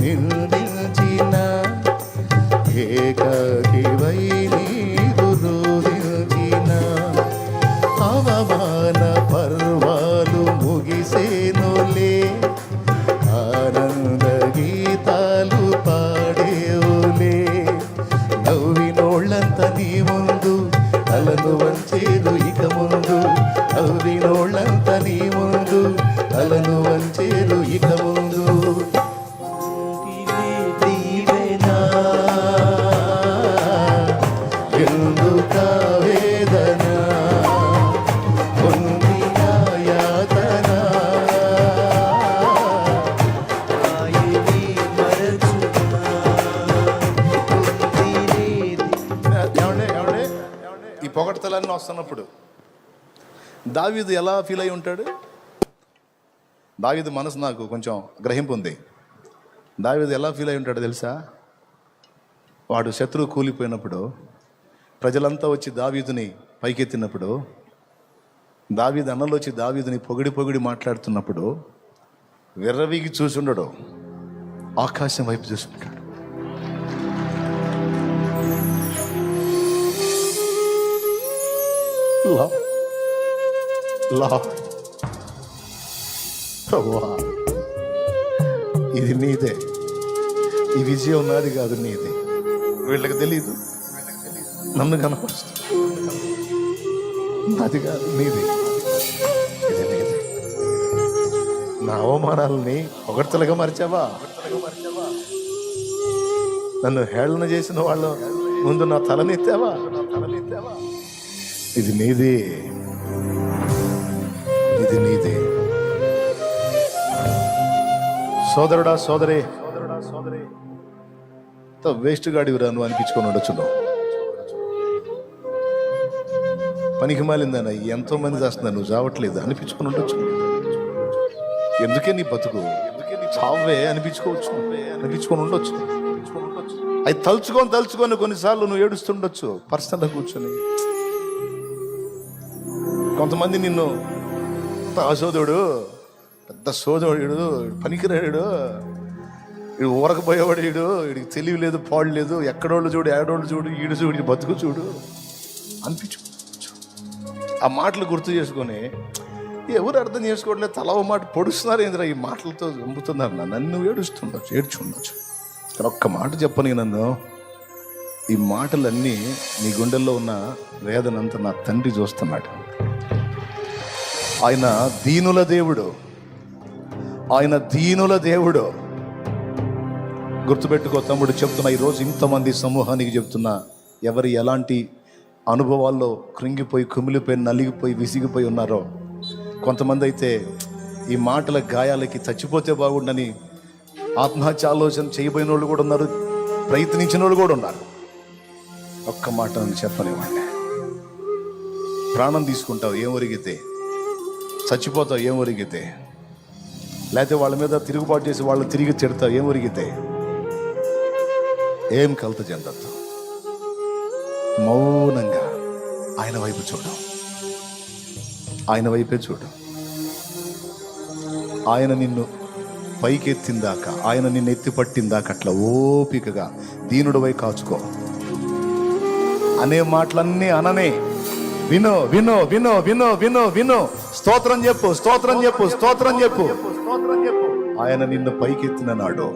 నిందించిన ఏకాకి వై నీరు రోధించిన, అవమాన పర్వాలు ముగిసేనులే, ఆనంద గీతాలు పాడేవులే, నవ్వినోళ్ళంత నీ ముందు తలను వంచేరు ఇక ముందు, నవ్వినోళ్ళంత నీ ముందు తలను వంచేరు ఇక ముందు. దీవెనా ఎందుక వేదన పొందిన యాతన, ఈ పొగడ్తలన్నీ వస్తున్నప్పుడు దావీదు ఎలా ఫీల్ అయి ఉంటాడు? దావీదు మనసు నాకు కొంచెం గ్రహింపు ఉంది. దావీదు ఎలా ఫీల్ అయి ఉంటాడో తెలుసా? వాడు శత్రువు కూలిపోయినప్పుడు, ప్రజలంతా వచ్చి దావీదుని పైకెత్తినప్పుడు, దావీదు అన్నలు వచ్చి దావీదుని పొగిడి పొగిడి మాట్లాడుతున్నప్పుడు విర్రవీగి చూసుండడు, ఆకాశం వైపు చూసుకుంటాడు. ఇది నీదే, ఈ విజయం నాది కాదు, నీదే. వీళ్ళకి తెలీదు, నన్ను కనపరుస్తుంది, నాది కాదు, నీదే, ఇది నీదే. నా అవమానాలని పొగడ్తలుగా మార్చావా? నన్ను హేళన చేసిన వాళ్ళ ముందు నా తలనెత్తావా? ఇది నీదే, ఇది నీదే. సోదరుడా సోదరే, వేస్ట్ గాడివిరా నువ్వు అనిపించుకొని ఉండొచ్చు. పనికి మాలిందన్న ఎంతో మంది చేస్తున్నా, నువ్వు చావట్లేదు అనిపించుకొని ఉండొచ్చు. ఎందుకే నీ బతుకు, చావే అనిపించుకోవచ్చు, అనిపించుకొని ఉండొచ్చు. అది తలుచుకొని కొన్నిసార్లు నువ్వు ఏడుస్తుండొచ్చు పర్సనల్గా కూర్చొని. కొంతమంది నిన్ను అసోదరుడు, పెద్ద సోదరుడు, పనికిరాడు, వీడు ఊరకపోయేవాడు, వీడికి తెలివి లేదు, పాడు లేదు, ఎక్కడోళ్ళు చూడు, ఏడోళ్ళు చూడు, ఈడు చూడు, ఈ బతుకు చూడు అనిపించుకోవచ్చు. ఆ మాటలు గుర్తు చేసుకొని ఎవరు అర్థం చేసుకోవట్లేదు, తల ఓ మాట పొడుస్తున్నారు, ఏందిరా ఈ మాటలతో చంపుతున్నారు నన్ను. ఏడ్చుండొచ్చు. ఇక్కడ ఒక్క మాట చెప్పని, నన్ను ఈ మాటలన్నీ నీ గుండెల్లో ఉన్న వేదనంతా నా తండ్రి చూస్తున్నాడు. ఆయన దీనుల దేవుడు, ఆయన దీనుల దేవుడు. గుర్తుపెట్టుకో తమ్ముడు, చెప్తున్నా ఈరోజు ఇంతమంది సమూహానికి చెప్తున్నా, ఎవరు ఎలాంటి అనుభవాల్లో కృంగిపోయి, కుమిలిపోయి, నలిగిపోయి, విసిగిపోయి ఉన్నారో. కొంతమంది అయితే ఈ మాటల గాయాలకి చచ్చిపోతే బాగుండని ఆత్మహత్య ఆలోచన చేయబోయిన వాళ్ళు కూడా ఉన్నారు, ప్రయత్నించిన వాళ్ళు కూడా ఉన్నారు. ఒక్క మాట చెప్పనివ్వండి, ప్రాణం తీసుకుంటావు ఏం ఒరిగితే, చచ్చిపోతావు ఏం ఒరిగితే, లేకపోతే వాళ్ళ మీద తిరుగుబాటు చేసి వాళ్ళు తిరిగి తిడతావు ఏం ఒరిగితే, ఏం కలత చెందద్దు. మౌనంగా ఆయన వైపు చూడు, ఆయన వైపే చూడు. ఆయన నిన్ను పైకెత్తిందాకా, ఆయన నిన్ను ఎత్తి పట్టిందాకా అట్లా ఓపికగా దీనుడు వై కాచుకో. అనే మాటలన్నీ అననే, విను విను విను విను విను విను, స్తోత్రం చెప్పు, స్తోత్రం చెప్పు, స్తోత్రం చెప్పు. ఆయన నిన్ను పైకెత్తిన నాడు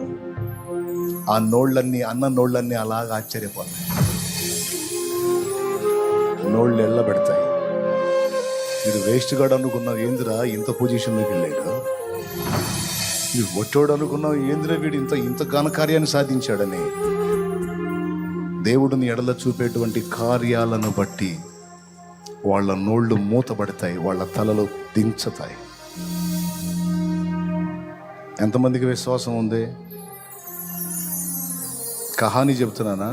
ఆ నోళ్ళన్నీ, అన్న నోళ్ళన్నీ అలాగా ఆశ్చర్యపోతాయి, నోళ్ళు ఎల్లబెడతాయి. ఇది వేస్ట్ గాడు అనుకున్నావు, ఏందిరా ఇంత పొజిషన్లోకి వెళ్ళాడు, ఇది ఒట్టోడు అనుకున్నావు, ఏందిరా వీడు ఇంత ఘనకార్యాన్ని సాధించాడని. దేవుడిని ఎడల చూపేటువంటి కార్యాలను బట్టి వాళ్ళ నోళ్ళు మూతబడతాయి, వాళ్ళ తలలు దించుతాయి. ఎంతమందికి విశ్వాసం ఉంది? కహాని చెప్తున్నానా?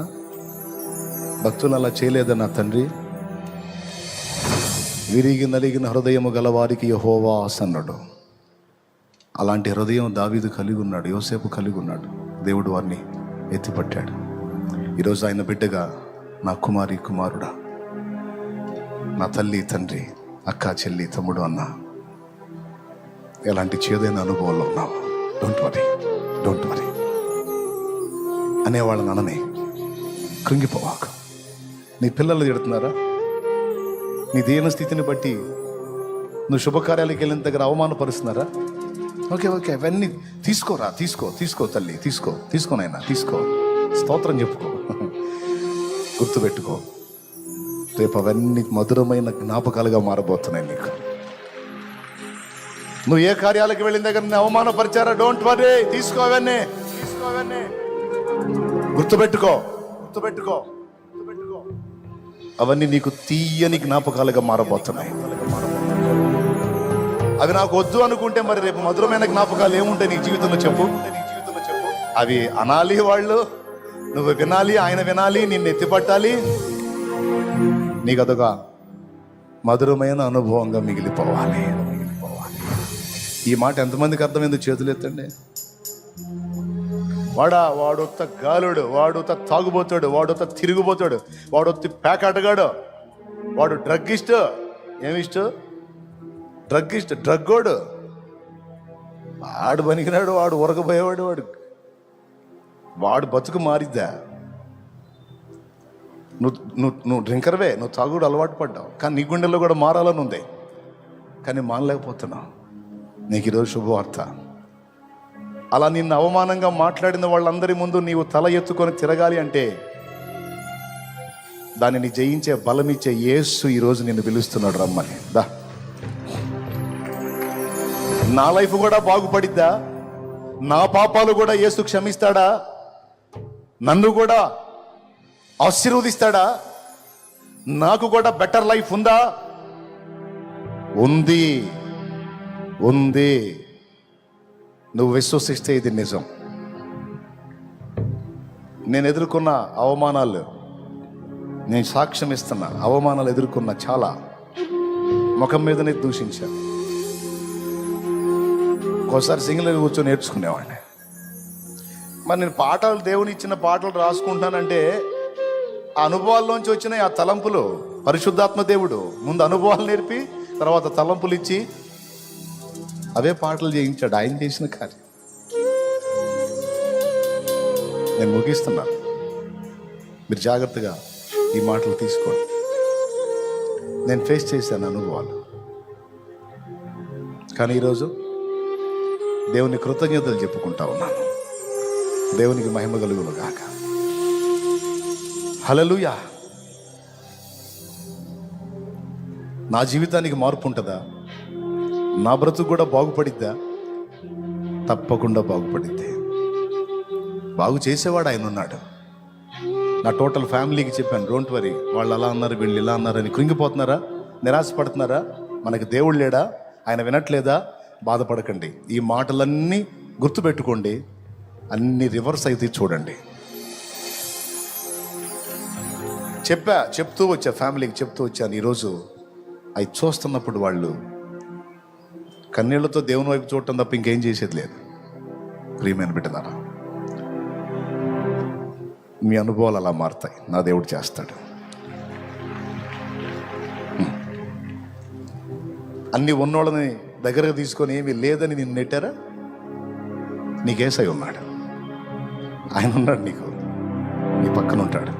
భక్తులు అలా చేయలేదా నా తండ్రి? విరిగి నలిగిన హృదయము గలవారికి యెహోవా ఆసన్నుడు. అలాంటి హృదయం దావీదు కలిగి ఉన్నాడు, యోసేపు కలిగి ఉన్నాడు. దేవుడు వారిని ఎత్తిపట్టాడు. ఈరోజు ఆయన బిడ్డగా నా కుమారి కుమారుడా, నా తల్లి తండ్రి, అక్క చెల్లి తమ్ముడు అన్న, ఎలాంటి చేదైన అనుభవాల్లో ఉన్నావు, డోంట్ వరీ అనేవాళ్ళని అననే, కృంగిపోవాక. నీ పిల్లలు తిడుతున్నారా? నీ దీన స్థితిని బట్టి నువ్వు శుభకార్యాలకు వెళ్ళిన దగ్గర అవమానపరుస్తున్నారా? ఓకే అవన్నీ తీసుకో తల్లి, తీసుకో నాయనా, తీసుకో, స్తోత్రం చెప్పుకో, గుర్తుపెట్టుకో. రేపు అవన్నీ మధురమైన జ్ఞాపకాలుగా మారబోతున్నాయి నీకు. నువ్వు ఏ కార్యాలకు వెళ్ళిన దగ్గర నేను అవమానపరిచారా? డోంట్ వరీ, తీసుకో అవన్నీ, గుర్తుపెట్టుకో. అవన్నీ నీకు తీయని జ్ఞాపకాలుగా మారబోతున్నాయి. అవి నాకు వద్దు అనుకుంటే మరి రేపు మధురమైన జ్ఞాపకాలు ఏముంటాయి నీ జీవితంలో చెప్పు. అవి అనాలి, వాళ్ళు నువ్వు వినాలి, ఆయన వినాలి, నిన్ను ఎత్తిపట్టాలి. నీకు అదొక మధురమైన అనుభవంగా మిగిలిపోవాలి. ఈ మాట ఎంతమందికి అర్థమైందో చేతులు ఎత్తండి. వాడొత్త గాలుడు, వాడొత్త తాగుబోతాడు, వాడొత్త తిరిగిపోతాడు, వాడొత్తి ప్యాకాటగాడు, వాడు డ్రగ్గిస్ట్. ఏమిస్టు? డ్రగ్గోడు. వాడు పనికినాడు, వాడు ఉరకపోయేవాడు, వాడు బతుకు మారిద్దా? నువ్వు డ్రింకర్వే, నువ్వు తాగుడు అలవాటు పడ్డావు, కానీ నీ గుండెల్లో కూడా మారాలని ఉంది, కానీ మానలేకపోతున్నావు. నీకు ఈరోజు శుభవార్త. అలా నిన్ను అవమానంగా మాట్లాడిన వాళ్ళందరి ముందు నీవు తల ఎత్తుకొని తిరగాలి అంటే దానిని జయించే బలమిచ్చే యేసు ఈరోజు నిన్ను పిలుస్తున్నాడు, రమ్మని. దా, నా లైఫ్ కూడా బాగుపడిద్దా? నా పాపాలు కూడా యేసు క్షమిస్తాడా? నన్ను కూడా ఆశీర్వదిస్తాడా? నాకు కూడా బెటర్ లైఫ్ ఉందా? ఉంది. నువ్వు విశ్వసిస్తే ఇది నిజం. నేను ఎదుర్కొన్న అవమానాలు, నేను సాక్ష్యం ఇస్తున్నా, అవమానాలు ఎదుర్కొన్న చాలా, ముఖం మీదనే దూషించా. ఒకసారి సింగిల్గా కూర్చొని నేర్చుకునేవాడిని. మరి నేను పాటలు, దేవుని ఇచ్చిన పాటలు రాసుకుంటానంటే ఆ అనుభవాల్లోంచి వచ్చిన ఆ తలంపులు, పరిశుద్ధాత్మ దేవుడు ముందు అనుభవాలు నేర్పి తర్వాత తలంపులు ఇచ్చి అవే పాటలు చేయించాడు. ఆయన చేసిన కార్యం. నేను ముగిస్తున్నాను, మీరు జాగ్రత్తగా ఈ మాటలు తీసుకోండి. నేను ఫేస్ చేశాను అనుభవాలు, కానీ ఈరోజు దేవుని కృతజ్ఞతలు చెప్పుకుంటా ఉన్నాను. దేవునికి మహిమ కలుగును గాక. హల్లెలూయా. నా జీవితానికి మార్పు ఉంటుందా? నా బ్రతుకు కూడా బాగుపడిద్దా? తప్పకుండా బాగుపడిద్ది. బాగు చేసేవాడు ఆయన ఉన్నాడు. నా టోటల్ ఫ్యామిలీకి చెప్పాను, డోంట్ వరీ, వాళ్ళు అలా అన్నారు, వీళ్ళు ఇలా అన్నారని కృంగిపోతున్నారా? నిరాశపడుతున్నారా? మనకి దేవుడు లేడా? ఆయన వినట్లేదా? బాధపడకండి. ఈ మాటలన్నీ గుర్తుపెట్టుకోండి, అన్ని రివర్స్ అయితే చూడండి. చెప్తూ వచ్చా, ఫ్యామిలీకి చెప్తూ వచ్చాను. ఈరోజు అవి చూస్తున్నప్పుడు వాళ్ళు కన్నీళ్లతో దేవుని వైపు చూడటం తప్ప ఇంకేం చేసేది లేదు. ప్రియమైన బిడ్డలారా, మీ అనుభవాలు అలా మారుతాయి. నా దేవుడు చేస్తాడు. అన్ని ఉన్నోళ్ళని దగ్గరకు తీసుకొని ఏమీ లేదని నిన్ను నెట్టారా? నీకేసై ఉన్నాడు, ఆయన ఉన్నాడు, నీ పక్కన ఉంటాడు.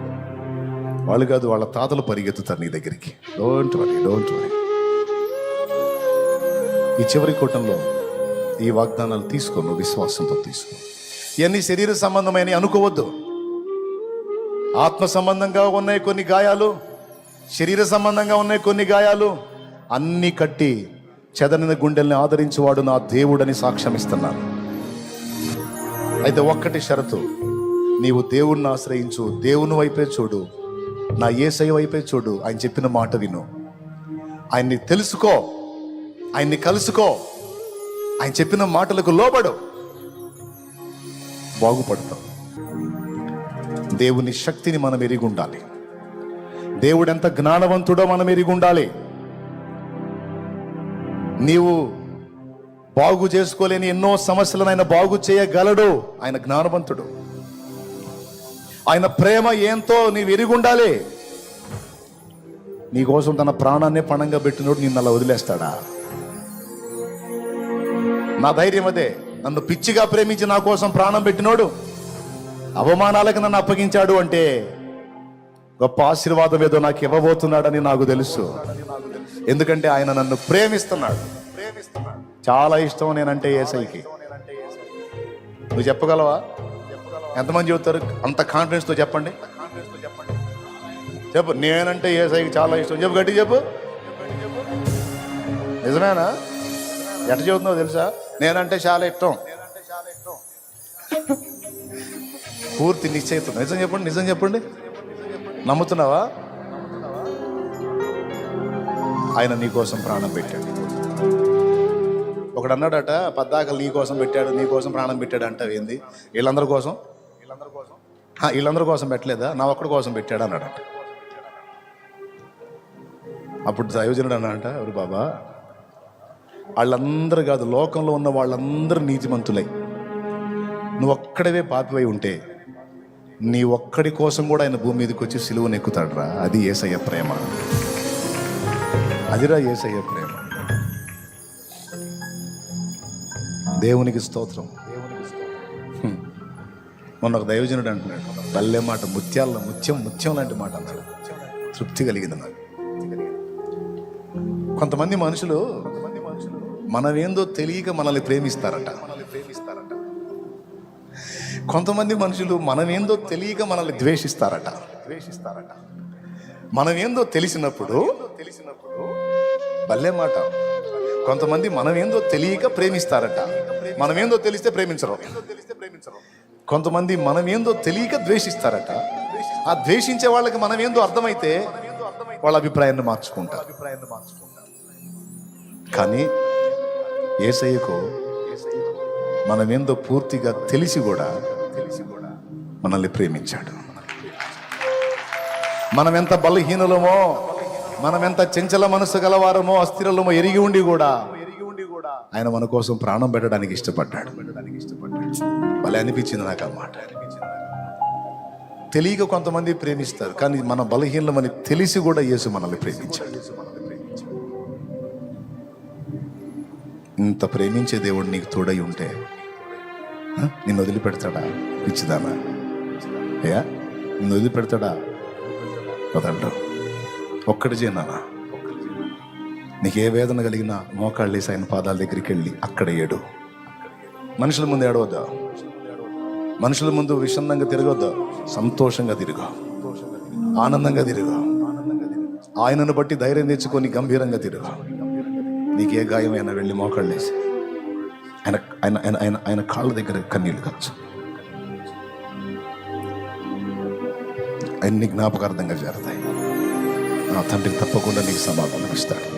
వాళ్ళు కాదు, వాళ్ళ తాతలు పరిగెత్తుతారు నీ దగ్గరికి. Don't worry. ఈ చివరి కూటంలో ఈ వాగ్దానాలు తీసుకో, నువ్వు విశ్వాసంతో తీసుకో. ఇవన్నీ శరీర సంబంధమైన అనుకోవద్దు. ఆత్మ సంబంధంగా ఉన్నాయి కొన్ని గాయాలు, శరీర సంబంధంగా ఉన్నాయి కొన్ని గాయాలు. అన్నీ కట్టి చెదరిన గుండెల్ని ఆదరించేవాడు నా దేవుడని సాక్ష్యం ఇస్తున్నాను. అయితే ఒక్కటి షరతు, నీవు దేవుణ్ణి ఆశ్రయించు, దేవుని వైపే చూడు, నా యేసయ్య వైపే చూడు. ఆయన చెప్పిన మాట విను, ఆయన్ని తెలుసుకో, ఆయన్ని కలుసుకో, ఆయన చెప్పిన మాటలకు లోబడు, బాగుపడతావు. దేవుని శక్తిని మనం ఎరిగి ఉండాలి. దేవుడు ఎంత జ్ఞానవంతుడో మనం ఎరిగి ఉండాలి. నీవు బాగు చేసుకోలేని ఎన్నో సమస్యలను ఆయన బాగు చేయగలడు. ఆయన జ్ఞానవంతుడు. ఆయన ప్రేమ ఏంతో నీవు ఎరిగుండాలి. నీకోసం తన ప్రాణాన్ని పణంగా పెట్టినోడు నిన్ను అలా వదిలేస్తాడా? నా ధైర్యం అదే. నన్ను పిచ్చిగా ప్రేమించి నా కోసం ప్రాణం పెట్టినోడు అవమానాలకు నన్ను అప్పగించాడు అంటే గొప్ప ఆశీర్వాదం ఏదో నాకు ఇవ్వబోతున్నాడని నాకు తెలుసు. ఎందుకంటే ఆయన నన్ను ప్రేమిస్తున్నాడు. చాలా ఇష్టం నేనంటే యేసయ్యకి. నువ్వు చెప్పగలవా? ఎంతమంది చెబుతారు అంత కాన్ఫిడెన్స్తో? చెప్పండి, చెప్పు. నేనంటే యేసయ్యకి చాలా ఇష్టం. చెప్పు, గట్టి చెప్పు. నిజమేనా? ఎట్ట చెబుతున్నావు తెలుసా? నేనంటే చాలా ఇష్టం. పూర్తి నిశ్చయితం. నిజం చెప్పండి, నిజం చెప్పండి. నమ్ముతున్నావా? ఆయన నీ కోసం ప్రాణం పెట్టాడు. ఒకడు అన్నాడట, పద్దాకలు నీ కోసం పెట్టాడు, నీ కోసం ప్రాణం పెట్టాడు అంటావు ఏంది? వీళ్ళందరి కోసం పెట్టలేదా? నా ఒక్కడి కోసం పెట్టాడు అన్నాడట. అప్పుడు దైవజనుడు అన్నాడట, ఎవరు బాబా, వాళ్ళందరూ కాదు, లోకంలో ఉన్న వాళ్ళందరూ నీతిమంతులై నువ్వు ఒక్కడవే పాపివై ఉంటే నీ ఒక్కడి కోసం కూడా ఆయన భూమి మీదకి వచ్చి సిలువను ఎక్కుతాడు రా. అది యేసయ్య ప్రేమ. అదిరా యేసయ్య ప్రేమ. దేవునికి స్తోత్రం. మొన్న ఒక దైవజనుడు అంటున్నాడు, భలే మాట, ముత్యం లాంటి మాట అన్నాడు. తృప్తి కలిగింది నాకు. కొంతమంది మనుషులు మనమేందో తెలియక మనల్ని ప్రేమిస్తారట. కొంతమంది మనుషులు మనమేందో తెలియక మనల్ని ద్వేషిస్తారట. మనమేందో తెలిసినప్పుడు భలే మాట. కొంతమంది మనమేందో తెలియక ప్రేమిస్తారట. మనమేందో తెలిస్తే ప్రేమించరు. కొంతమంది మనమేందో తెలియక ద్వేషిస్తారట. ఆ ద్వేషించే వాళ్ళకి మనమేందో అర్థమైతే వాళ్ళ అభిప్రాయాన్ని మార్చుకుంటారు. కానీ యేసయ్యకు మనమేందో పూర్తిగా తెలిసి కూడా మనల్ని ప్రేమించాడు. మనమెంత బలహీనులమో, మనమెంత చంచల మనసు గలవారమో, అస్థిరలమో ఎరిగి ఉండి కూడా ఆయన మన కోసం ప్రాణం పెట్టడానికి ఇష్టపడ్డాడు. భలే అనిపించింది నాకు ఆ మాట. తెలియక కొంతమంది ప్రేమిస్తారు, కానీ మన బలహీనమని తెలిసి కూడా యేసు మనల్ని ప్రేమించాడు. ఇంత ప్రేమించే దేవుడు నీకు తోడై ఉంటే నిన్ను వదిలిపెడతాడా? పిచ్చిదానా? అయ్యా, నిన్ను వదిలిపెడతాడా? వదలడు. ఒక్కటి చేయనా? నీకు ఏ వేదన కలిగినా మోకాళ్ళు వేసి ఆయన పాదాల దగ్గరికి వెళ్ళి అక్కడ ఏడు. మనుషుల ముందు ఏడవద్దా, మనుషుల ముందు విషన్నంగా తిరగొద్దా, సంతోషంగా తిరుగు, ఆనందంగా తిరుగు. ఆయనను బట్టి ధైర్యం తెచ్చుకొని గంభీరంగా తిరుగు. నీకే గాయమైనా వెళ్ళి మోకాళ్ళు వేసి ఆయన ఆయన ఆయన ఆయన కాళ్ళ దగ్గర కన్నీళ్ళు కావచ్చు. అన్ని జ్ఞాపకార్థంగా చేరతాయి. నా తండ్రి తప్పకుండా నీకు సమాధానం ఇస్తాడు.